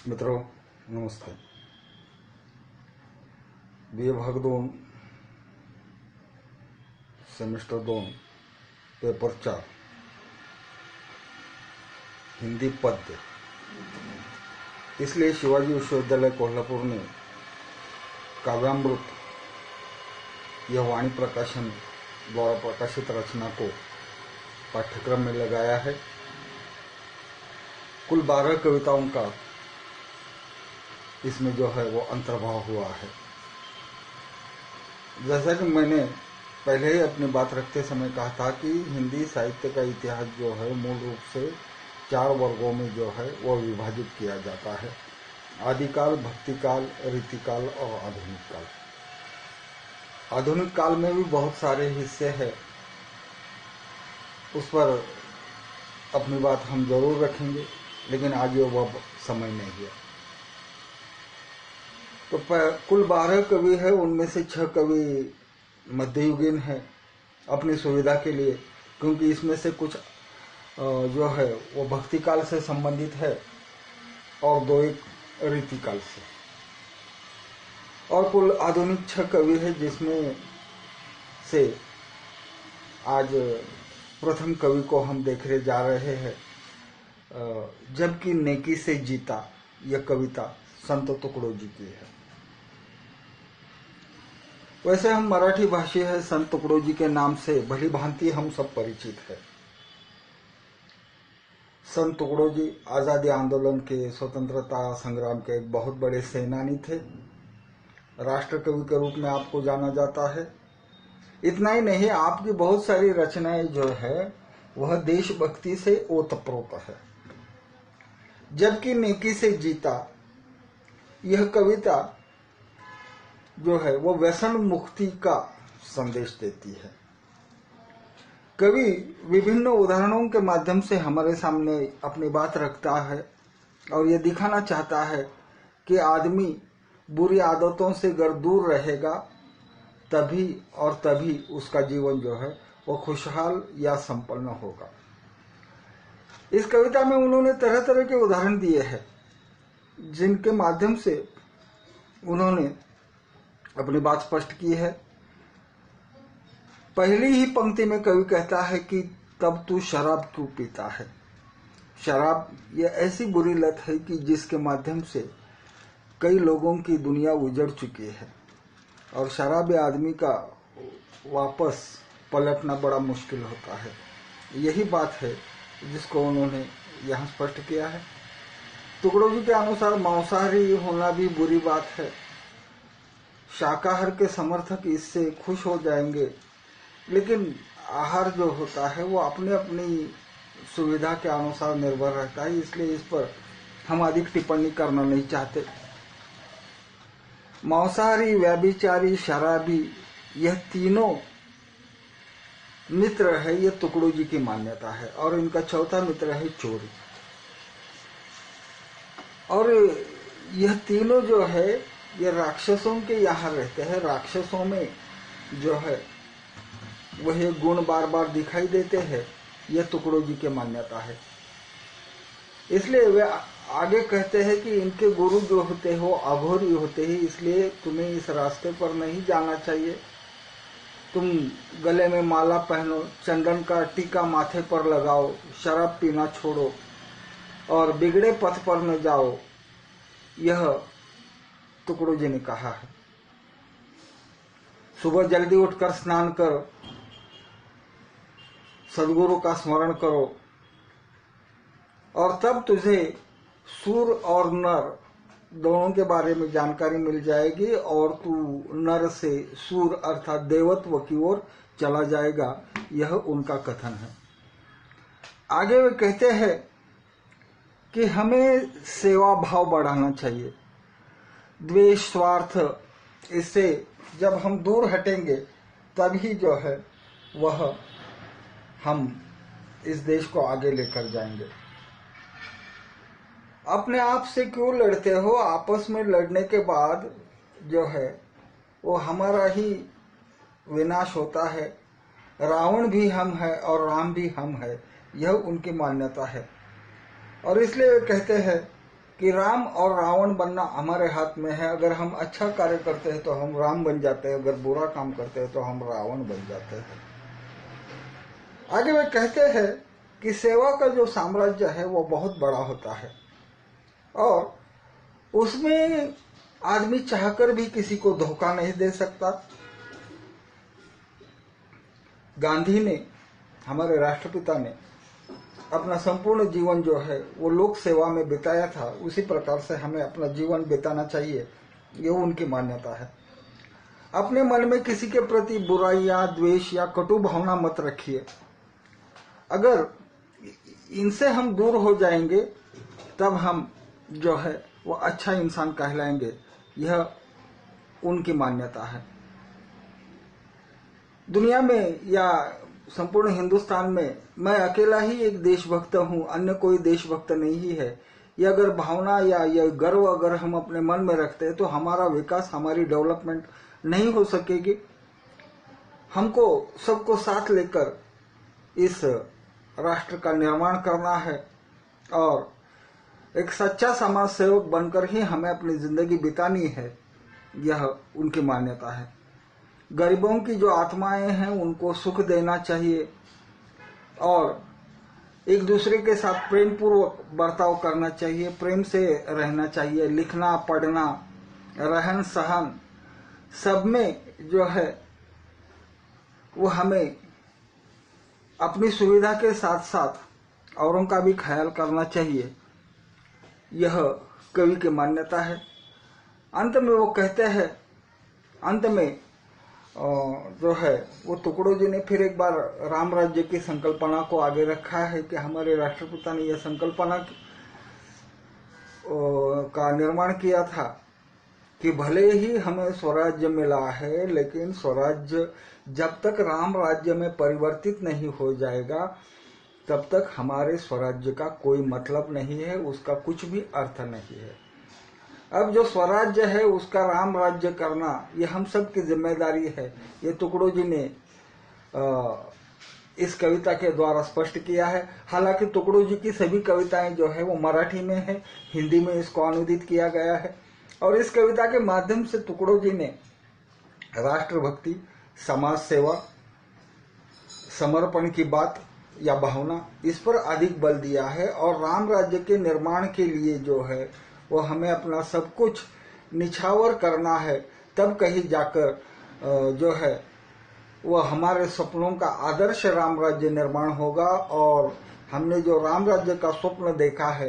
मित्रों नमस्ते। BA भाग 2 सेमेस्टर 2 पेपर 4 हिंदी पद्य। इसलिए शिवाजी विश्वविद्यालय कोल्हापुर ने काव्यामृत यह वाणी प्रकाशन द्वारा प्रकाशित रचना को पाठ्यक्रम में लगाया है। कुल 12 कविताओं का इसमें जो है वो अंतर्भाव हुआ है। जैसा कि मैंने पहले ही अपनी बात रखते समय कहा था कि हिंदी साहित्य का इतिहास जो है मूल रूप से 4 वर्गों में जो है वो विभाजित किया जाता है। आदिकाल, भक्तिकाल, रीतिकाल और आधुनिक काल। आधुनिक काल में भी बहुत सारे हिस्से हैं, उस पर अपनी बात हम जरूर रखेंगे, लेकिन आज वह समय नहीं है। तो कुल 12 कवि है, उनमें से 6 कवि मध्ययुगीन है अपनी सुविधा के लिए, क्योंकि इसमें से कुछ जो है वो भक्ति काल से संबंधित है और 2 एक रीतिकाल से, और कुल आधुनिक 6 कवि है, जिसमें से आज प्रथम कवि को हम देखने जा रहे हैं। जबकि नेकी से जीता, यह कविता संत तुकडोजी की है। वैसे हम मराठी भाषी है, संत तुकडोजी के नाम से भली भांति हम सब परिचित है। संत तुकडोजी आजादी आंदोलन के, स्वतंत्रता संग्राम के एक बहुत बड़े सेनानी थे। राष्ट्र कवि के रूप में आपको जाना जाता है। इतना ही नहीं, आपकी बहुत सारी रचनाएं जो है वह देशभक्ति से ओतप्रोत है। जबकि नेकी से जीता, यह कविता जो है वो व्यसन मुक्ति का संदेश देती है। कवि विभिन्न उदाहरणों के माध्यम से हमारे सामने अपनी बात रखता है और ये दिखाना चाहता है कि आदमी बुरी आदतों से अगर दूर रहेगा तभी और तभी उसका जीवन जो है वो खुशहाल या संपन्न होगा। इस कविता में उन्होंने तरह तरह के उदाहरण दिए हैं, जिनके माध्यम से उन्होंने अपनी बात स्पष्ट की है। पहली ही पंक्ति में कवि कहता है कि तब तू शराब क्यों पीता है। शराब यह ऐसी बुरी लत है कि जिसके माध्यम से कई लोगों की दुनिया उजड़ चुकी है और शराबी आदमी का वापस पलटना बड़ा मुश्किल होता है। यही बात है जिसको उन्होंने यहाँ स्पष्ट किया है। तुकडोजी के अनुसार मांसाहारी होना भी बुरी बात है। शाकाहार के समर्थक इससे खुश हो जाएंगे, लेकिन आहार जो होता है वो अपनी अपनी सुविधा के अनुसार निर्भर रहता है, इसलिए इस पर हम अधिक टिप्पणी करना नहीं चाहते। मांसाहारी, व्यभिचारी, शराबी, यह तीनों मित्र है, यह तुकडोजी की मान्यता है। और इनका चौथा मित्र है चोरी। और यह तीनों जो है ये राक्षसों के यहाँ रहते हैं। राक्षसों में जो है वह गुण बार बार दिखाई देते हैं, यह तुकडोजी की मान्यता है। इसलिए वे आगे कहते हैं कि इनके गुरु जो होते हो अघोरी होते हैं, इसलिए तुम्हें इस रास्ते पर नहीं जाना चाहिए। तुम गले में माला पहनो, चंदन का टीका माथे पर लगाओ, शराब पीना छोड़ो और बिगड़े पथ पर न जाओ, यह तुकडोजी ने कहा है। सुबह जल्दी उठकर स्नान करो, सदगुरु का स्मरण करो और तब तुझे सूर और नर दोनों के बारे में जानकारी मिल जाएगी और तू नर से सूर अर्थात देवत्व की ओर चला जाएगा। यह उनका कथन है। आगे वे कहते हैं कि हमें सेवा भाव बढ़ाना चाहिए। द्वेष, स्वार्थ, इससे जब हम दूर हटेंगे तभी जो है वह हम इस देश को आगे लेकर जाएंगे। अपने आप से क्यों लड़ते हो? आपस में लड़ने के बाद जो है वो हमारा ही विनाश होता है। रावण भी हम है और राम भी हम है, यह उनकी मान्यता है। और इसलिए वे कहते हैं कि राम और रावण बनना हमारे हाथ में है। अगर हम अच्छा कार्य करते हैं तो हम राम बन जाते हैं, अगर बुरा काम करते हैं तो हम रावण बन जाते हैं। आगे वे कहते हैं कि सेवा का जो साम्राज्य है वो बहुत बड़ा होता है और उसमें आदमी चाहकर भी किसी को धोखा नहीं दे सकता। गांधी ने, हमारे राष्ट्रपिता ने, अपना संपूर्ण जीवन जो है वो लोक सेवा में बिताया था। उसी प्रकार से हमें अपना जीवन बिताना चाहिए, ये उनकी मान्यता है। अपने मन में किसी के प्रति बुराई या द्वेष या कटु भावना मत रखिए। अगर इनसे हम दूर हो जाएंगे तब हम जो है वो अच्छा इंसान कहलाएंगे, यह उनकी मान्यता है। दुनिया में या संपूर्ण हिंदुस्तान में मैं अकेला ही एक देशभक्त हूं, अन्य कोई देशभक्त नहीं है, यह अगर भावना या यह गर्व अगर हम अपने मन में रखते हैं तो हमारा विकास, हमारी डेवलपमेंट नहीं हो सकेगी। हमको सबको साथ लेकर इस राष्ट्र का निर्माण करना है और एक सच्चा समाज सेवक बनकर ही हमें अपनी जिंदगी बितानी है, यह उनकी मान्यता है। गरीबों की जो आत्माएं हैं उनको सुख देना चाहिए और एक दूसरे के साथ प्रेम पूर्वक बर्ताव करना चाहिए, प्रेम से रहना चाहिए। लिखना, पढ़ना, रहन सहन सब में जो है वो हमें अपनी सुविधा के साथ साथ औरों का भी ख्याल करना चाहिए, यह कवि की मान्यता है। अंत में वो कहते हैं, अंत में जो है वो टुकड़ो जी ने फिर एक बार राम राज्य की संकल्पना को आगे रखा है कि हमारे राष्ट्रपिता ने यह संकल्पना का निर्माण किया था कि भले ही हमें स्वराज्य मिला है, लेकिन स्वराज्य जब तक राम राज्य में परिवर्तित नहीं हो जाएगा तब तक हमारे स्वराज्य का कोई मतलब नहीं है, उसका कुछ भी अर्थ नहीं है। अब जो स्वराज्य है उसका राम राज्य करना ये हम सब की जिम्मेदारी है। ये टुकड़ो जी ने इस कविता के द्वारा स्पष्ट किया है। हालांकि टुकड़ो जी की सभी कविताएं जो है वो मराठी में है, हिंदी में इसको अनुदित किया गया है और इस कविता के माध्यम से टुकड़ो जी ने राष्ट्रभक्ति, समाज सेवा, समर्पण की बात या भावना इस पर अधिक बल दिया है और राम राज्य के निर्माण के लिए जो है वो हमें अपना सब कुछ निछावर करना है, तब कहीं जाकर जो है वो हमारे सपनों का आदर्श राम राज्य निर्माण होगा। और हमने जो राम राज्य का स्वप्न देखा है,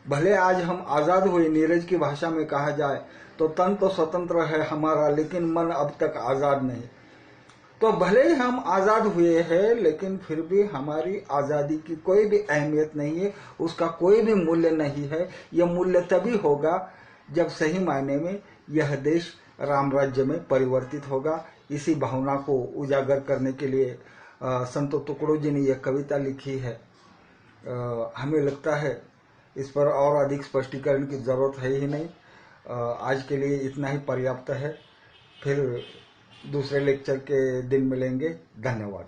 भले आज हम आजाद हुए, नीरज की भाषा में कहा जाए तो तन तो स्वतंत्र है हमारा, लेकिन मन अब तक आजाद नहीं। तो भले ही हम आजाद हुए हैं लेकिन फिर भी हमारी आजादी की कोई भी अहमियत नहीं है, उसका कोई भी मूल्य नहीं है। यह मूल्य तभी होगा जब सही मायने में यह देश राम राज्य में परिवर्तित होगा। इसी भावना को उजागर करने के लिए संत टुकड़ो जी ने यह कविता लिखी है। हमें लगता है इस पर और अधिक स्पष्टीकरण की जरूरत है ही नहीं। आज के लिए इतना ही पर्याप्त है। फिर दूसरे लेक्चर के दिन मिलेंगे। धन्यवाद।